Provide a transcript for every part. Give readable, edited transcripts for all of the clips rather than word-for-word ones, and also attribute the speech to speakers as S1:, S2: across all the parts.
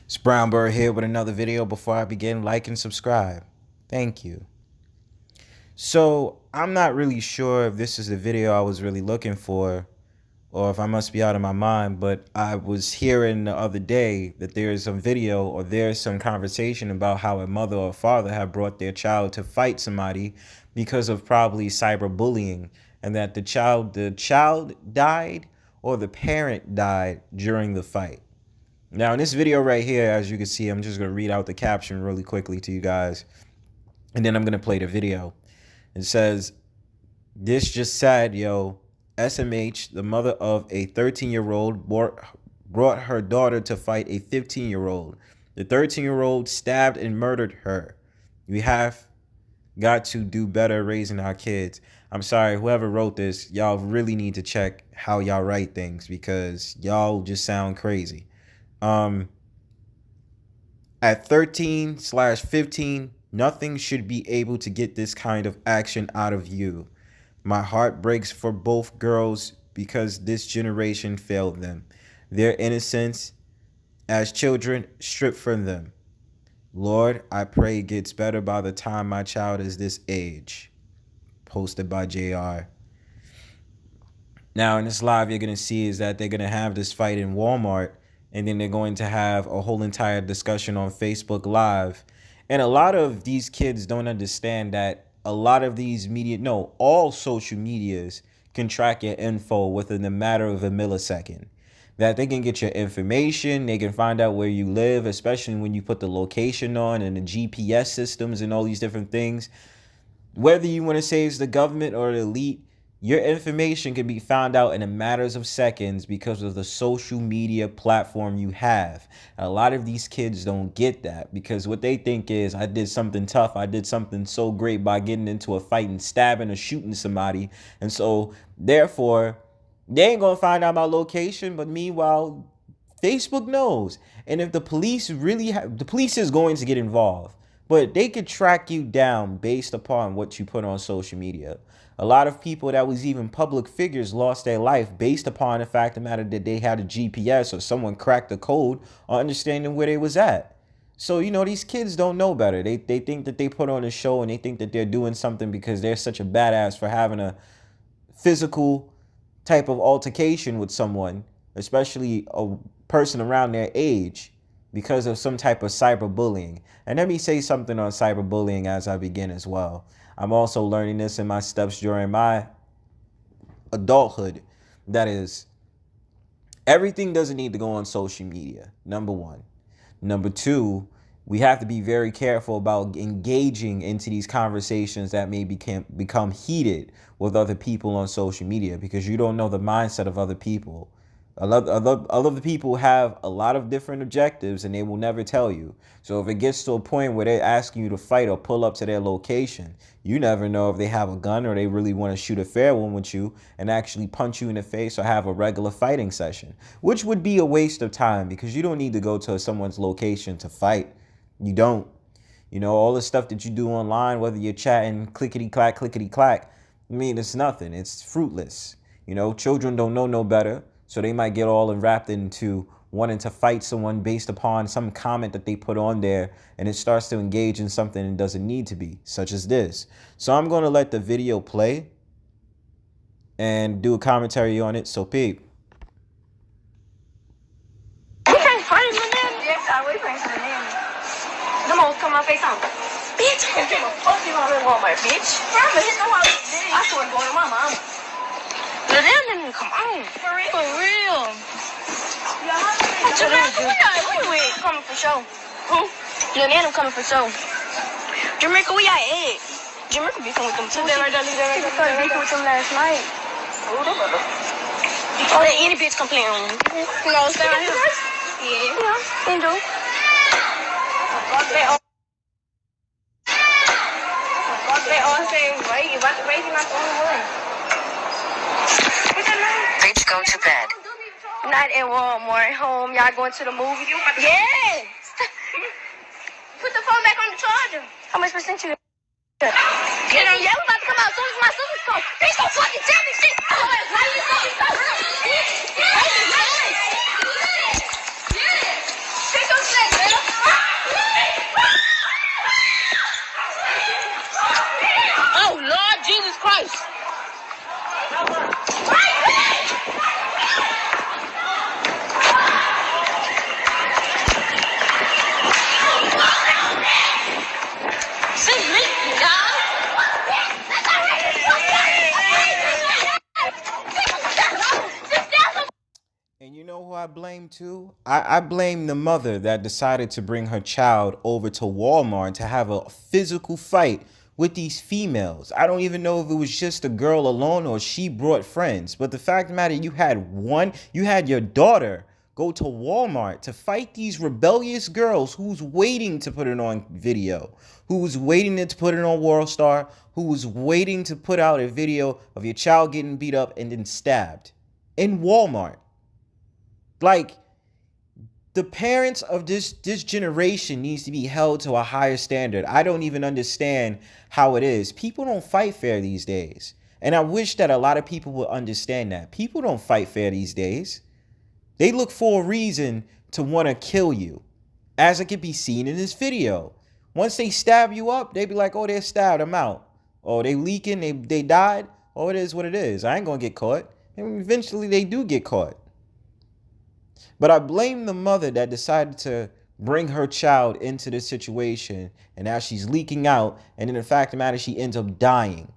S1: It's Brownbird here with another video. Before I begin, like and subscribe. Thank you. So, I'm not really sure if this is the video I was really looking for or if I must be out of my mind, but I was hearing the other day that there's some video or there's some conversation about how a mother or father have brought their child to fight somebody because of probably cyberbullying, and that the child died or the parent died during the fight. Now, in this video right here, as you can see, I'm just going to read out the caption really quickly to you guys, and then I'm going to play the video. It says, "This just sad, yo. SMH, the mother of a 13-year-old, brought her daughter to fight a 15-year-old. The 13-year-old stabbed and murdered her. We have got to do better raising our kids." I'm sorry, whoever wrote this, y'all really need to check how y'all write things because y'all just sound crazy. At 13/15, nothing should be able to get this kind of action out of you. My heart breaks for both girls because this generation failed them. Their innocence as children stripped from them. Lord, I pray it gets better by the time my child is this age. Posted by JR. Now in this live, you're going to see is that they're going to have this fight in Walmart, and then they're going to have a whole entire discussion on Facebook Live. And a lot of these kids don't understand that a lot of these all social medias can track your info within a matter of a millisecond. That they can get your information, they can find out where you live, especially when you put the location on and the GPS systems and all these different things. Whether you want to say it's the government or the elite, your information can be found out in a matter of seconds because of the social media platform you have. And a lot of these kids don't get that because what they think is, I did something tough. I did something so great by getting into a fight and stabbing or shooting somebody. And so, therefore, they ain't going to find out my location. But meanwhile, Facebook knows. And if the police the police is going to get involved. But they could track you down based upon what you put on social media. A lot of people that was even public figures lost their life based upon the fact of the matter that they had a GPS or someone cracked the code on understanding where they was at. So, these kids don't know better. They think that they put on a show and they think that they're doing something because they're such a badass for having a physical type of altercation with someone, especially a person around their age, because of some type of cyberbullying. And let me say something on cyberbullying as I begin as well. I'm also learning this in my steps during my adulthood. That is, everything doesn't need to go on social media, number one. Number two, we have to be very careful about engaging into these conversations that may become heated with other people on social media because you don't know the mindset of other people. A lot of the people have a lot of different objectives and they will never tell you. So if it gets to a point where they're asking you to fight or pull up to their location, you never know if they have a gun or they really want to shoot a fair one with you and actually punch you in the face or have a regular fighting session, which would be a waste of time because you don't need to go to someone's location to fight. You don't. All the stuff that you do online, whether you're chatting clickety clack, it's nothing. It's fruitless. Children don't know no better. So they might get all enwrapped into wanting to fight someone based upon some comment that they put on there, and it starts to engage in something it doesn't need to be, such as this. So I'm going to let the video play and do a commentary on it. So peep.
S2: We can't fight him again. Yes, I will fight him again. Them hoes come my face on. Bitch, I can't give a fuck you out in Walmart, bitch. I'm gonna hit no house. I swear to God, my mom. The damn didn't come on. For real? For real. We coming for show. Who? Your name coming for show. Jamaica, we at? Jamaica be coming with them too. They right there, leave that right there. With them last night. Oh, that any bitch come play on. You know, stay right here. Yeah. They do. They all say, wait, you about to raise my own one.
S3: Bitch, go to bed.
S2: Not at Walmart, home. Y'all going to the movie? Yes. Put the phone back on the charger. How much percent you? Get on. Yeah, we about to come out as soon as my sisters come. Bitch, don't fucking tell me shit. Bitch, don't say
S1: blame too? I blame the mother that decided to bring her child over to Walmart to have a physical fight with these females. I don't even know if it was just a girl alone or she brought friends. But the fact of the matter, you had your daughter go to Walmart to fight these rebellious girls who's waiting to put it on video, who's waiting to put it on WorldStar, who's waiting to put out a video of your child getting beat up and then stabbed in Walmart. Like, the parents of this generation needs to be held to a higher standard. I don't even understand how it is. People don't fight fair these days. And I wish that a lot of people would understand that. People don't fight fair these days. They look for a reason to want to kill you, as it can be seen in this video. Once they stab you up, they be like, oh, they're stabbed, I'm out. Oh, they leaking, they died. Oh, it is what it is. I ain't going to get caught. And eventually they do get caught. But I blame the mother that decided to bring her child into this situation, and now she's leaking out, and then the fact of the matter, she ends up dying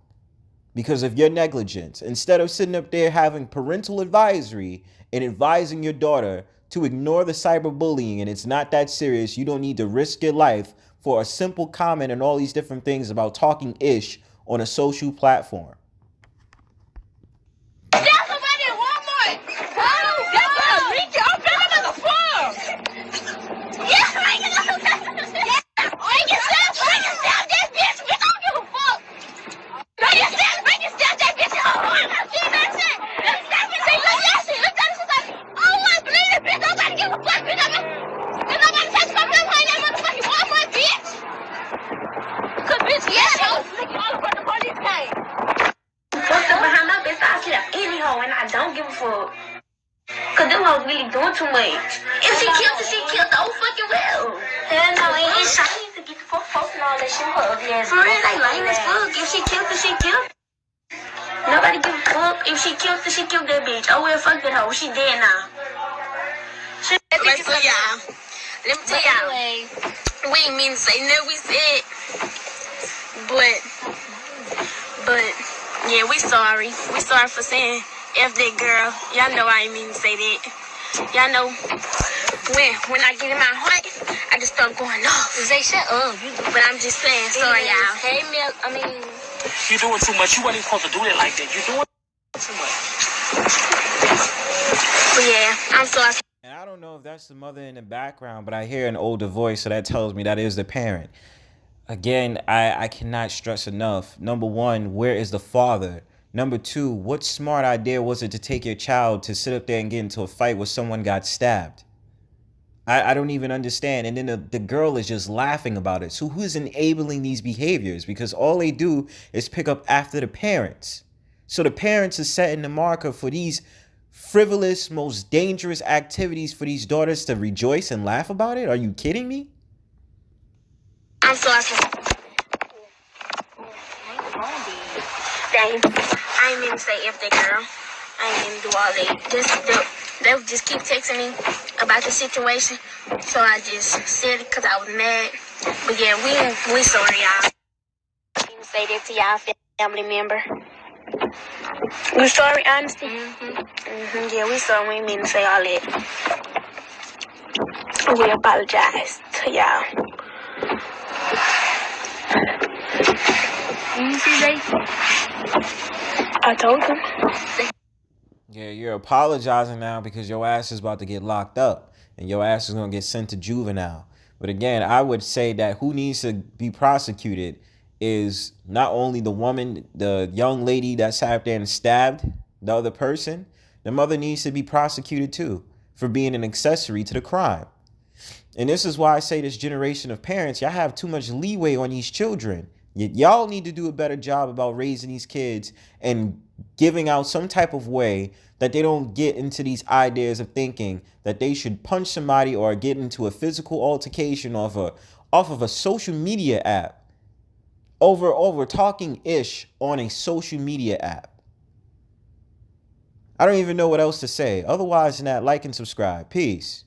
S1: because of your negligence. Instead of sitting up there having parental advisory and advising your daughter to ignore the cyberbullying, and it's not that serious, you don't need to risk your life for a simple comment and all these different things about talking ish on a social platform.
S2: Don't give a fuck. Cause them hoes really doing too much. If she killed her, she killed her. Oh, fucking well. Hell no, ain't shot. She needs to get the fuck posting all that shit. Her ugly ass. For real, they lame as fuck. If she killed her, she killed her. Nobody give a fuck. If she killed her, she killed that bitch. Oh, well, fuck that hoe. She dead now.
S4: Let me tell y'all. We ain't mean to say no, we said. But, yeah, we sorry. We sorry for saying F that girl. Y'all know I ain't mean to say that. Y'all know when I get in my heart, I just start going off.
S2: They shut up.
S4: But I'm just saying, sorry, y'all.
S2: Hey, Milk,
S5: You doing too much. You wasn't supposed to do that like that. You doing too much.
S4: But yeah, I'm sorry.
S1: And I don't know if that's the mother in the background, but I hear an older voice, so that tells me that is the parent. Again, I cannot stress enough. Number one, where is the father? Number two, what smart idea was it to take your child to sit up there and get into a fight where someone got stabbed? I don't even understand. And then the girl is just laughing about it. So who's enabling these behaviors? Because all they do is pick up after the parents. So the parents are setting the marker for these frivolous, most dangerous activities for these daughters to rejoice and laugh about it? Are you kidding me?
S4: I'm sorry. Dang. I ain't mean to say F that girl. I ain't mean to do all that. They would just keep texting me about the situation. So I just said it because I was mad. But yeah, we sorry, y'all. I didn't say that to y'all family member. We sorry, honestly? Yeah, we sorry. We ain't mean to say all that. We apologize to y'all.
S2: You see that?
S4: I told him.
S1: Yeah, you're apologizing now because your ass is about to get locked up and your ass is going to get sent to juvenile. But again, I would say that who needs to be prosecuted is not only the woman, the young lady that sat there and stabbed the other person. The mother needs to be prosecuted too for being an accessory to the crime. And this is why I say this generation of parents, y'all have too much leeway on these children. Y'all need to do a better job about raising these kids and giving out some type of way that they don't get into these ideas of thinking that they should punch somebody or get into a physical altercation off of a social media app over talking ish on a social media app. I don't even know what else to say. Otherwise than that, like and subscribe. Peace.